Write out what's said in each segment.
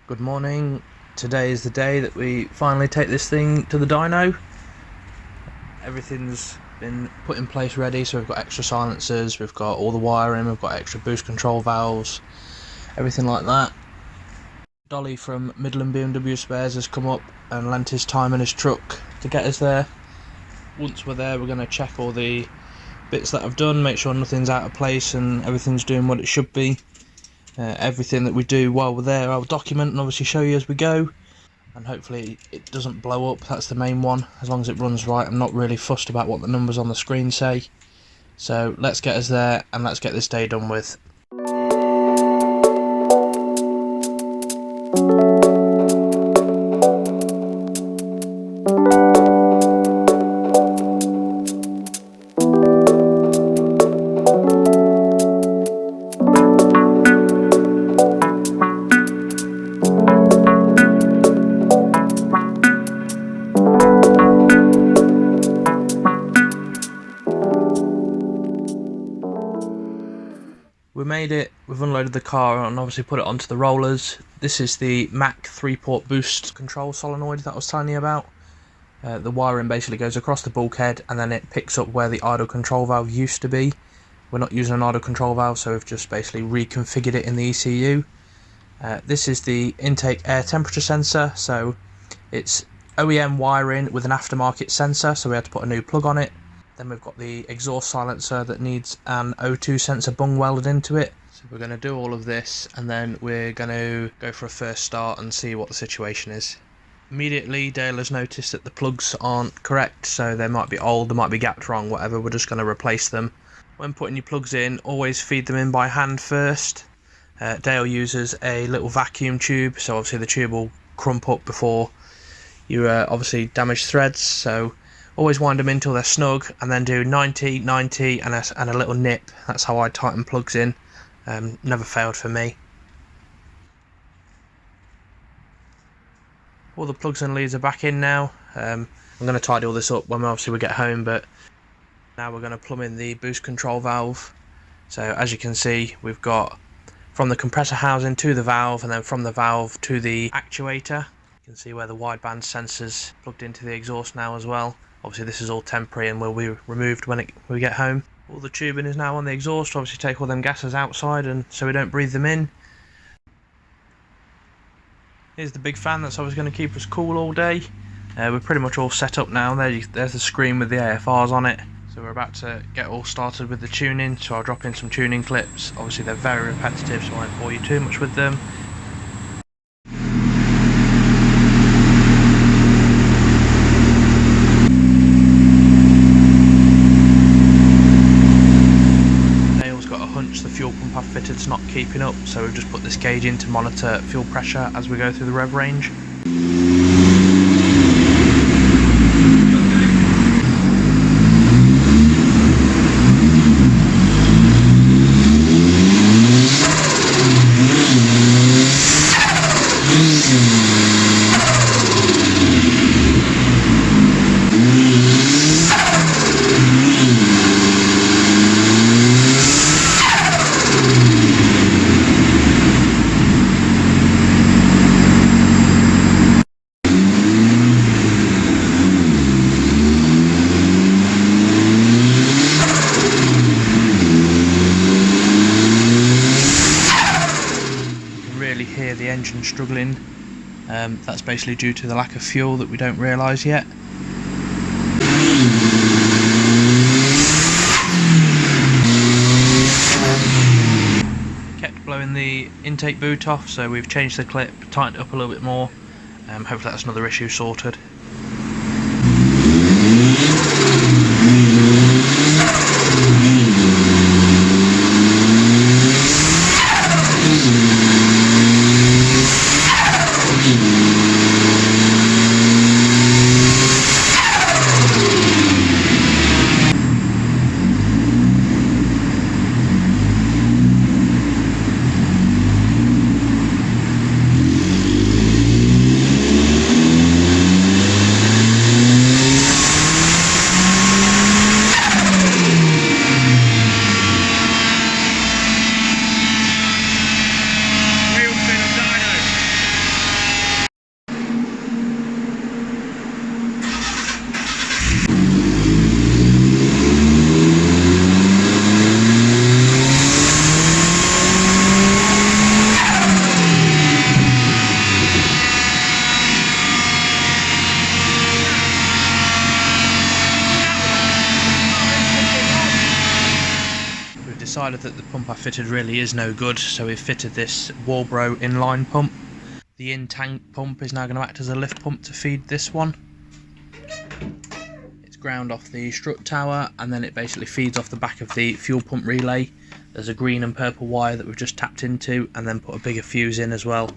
Good morning. Today is the day that we finally take this thing to the dyno. Everything's been put in place ready, so we've got extra silencers, we've got all the wiring, we've got extra boost control valves, everything like that. Dolly from Midland BMW Spares has come up and lent his time in his truck to get us there. Once we're there, we're going to check all the bits that I've done, make sure nothing's out of place and everything's doing what it should be. Everything that we do while we're there I'll document and obviously show you as we go, and hopefully it doesn't blow up. That's the main one. As long as it runs right, I'm not really fussed about what the numbers on the screen say. So let's get us there and let's get this day done with. We made it, we've unloaded the car and obviously put it onto the rollers. This is the Mac 3-port boost control solenoid that I was telling you about. The wiring basically goes across the bulkhead and then it picks up where the idle control valve used to be. We're not using an idle control valve, so we've just basically reconfigured it in the ECU. This is the intake air temperature sensor, so it's OEM wiring with an aftermarket sensor, so we had to put a new plug on it. Then we've got the exhaust silencer that needs an O2 sensor bung welded into it. So we're going to do all of this and then we're going to go for a first start and see what the situation is. Immediately Dale has noticed that the plugs aren't correct, so they might be old, they might be gapped wrong, whatever. We're just going to replace them. When putting your plugs in, always feed them in by hand first. Dale uses a little vacuum tube, so obviously the tube will crump up before you obviously damage threads, so always wind them in until they're snug, and then do 90, 90 and a little nip. That's how I tighten plugs in. Never failed for me. All the plugs and leads are back in now. I'm going to tidy all this up when obviously we get home, but now we're going to plumb in the boost control valve. So as you can see, we've got from the compressor housing to the valve, and then from the valve to the actuator. You can see where the wideband sensor's plugged into the exhaust now as well. Obviously this is all temporary and will be removed when we get home. All the tubing is now on the exhaust, obviously take all them gases outside and so we don't breathe them in. Here's the big fan that's always going to keep us cool all day. We're pretty much all set up now. There's the screen with the AFRs on it. So we're about to get all started with the tuning, so I'll drop in some tuning clips. Obviously they're very repetitive, so I won't bore you too much with them. The fuel pump I've fitted's not keeping up, so we've just put this gauge in to monitor fuel pressure as we go through the rev range. Hear the engine struggling. That's basically due to the lack of fuel that we don't realise yet. Kept blowing the intake boot off, so we've changed the clip, tightened it up a little bit more. Hopefully that's another issue sorted. decided that the pump I fitted really is no good, so we've fitted this Walbro inline pump. The in-tank pump is now going to act as a lift pump to feed this one. It's ground off the strut tower, and then it basically feeds off the back of the fuel pump relay. There's a green and purple wire that we've just tapped into, and then put a bigger fuse in as well.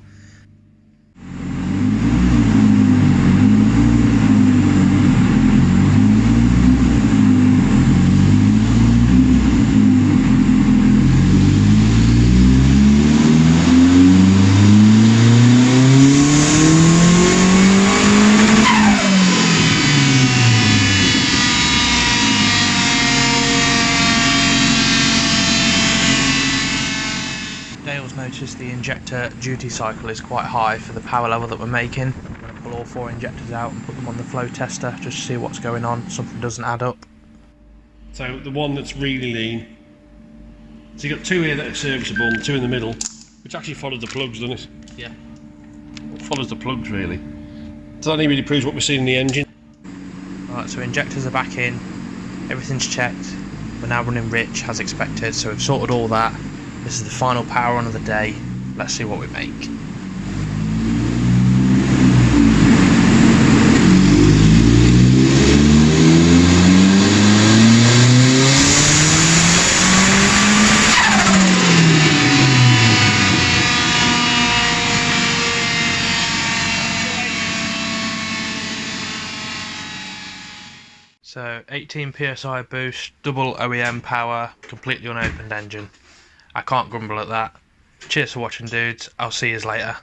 Dale's noticed the injector duty cycle is quite high for the power level that we're making. I'm going to pull all 4 injectors out and put them on the flow tester just to see what's going on, something doesn't add up. So the one that's really lean, so you've got 2 here that are serviceable and 2 in the middle, which actually follows the plugs, doesn't it? Yeah. It follows the plugs really. So that only really proves what we're seeing in the engine. Right, so injectors are back in, everything's checked, we're now running rich as expected, so we've sorted all that. This is the final power on of the day. Let's see what we make. So 18 psi boost, double OEM power, completely unopened engine. I can't grumble at that. Cheers for watching, dudes. I'll see you later.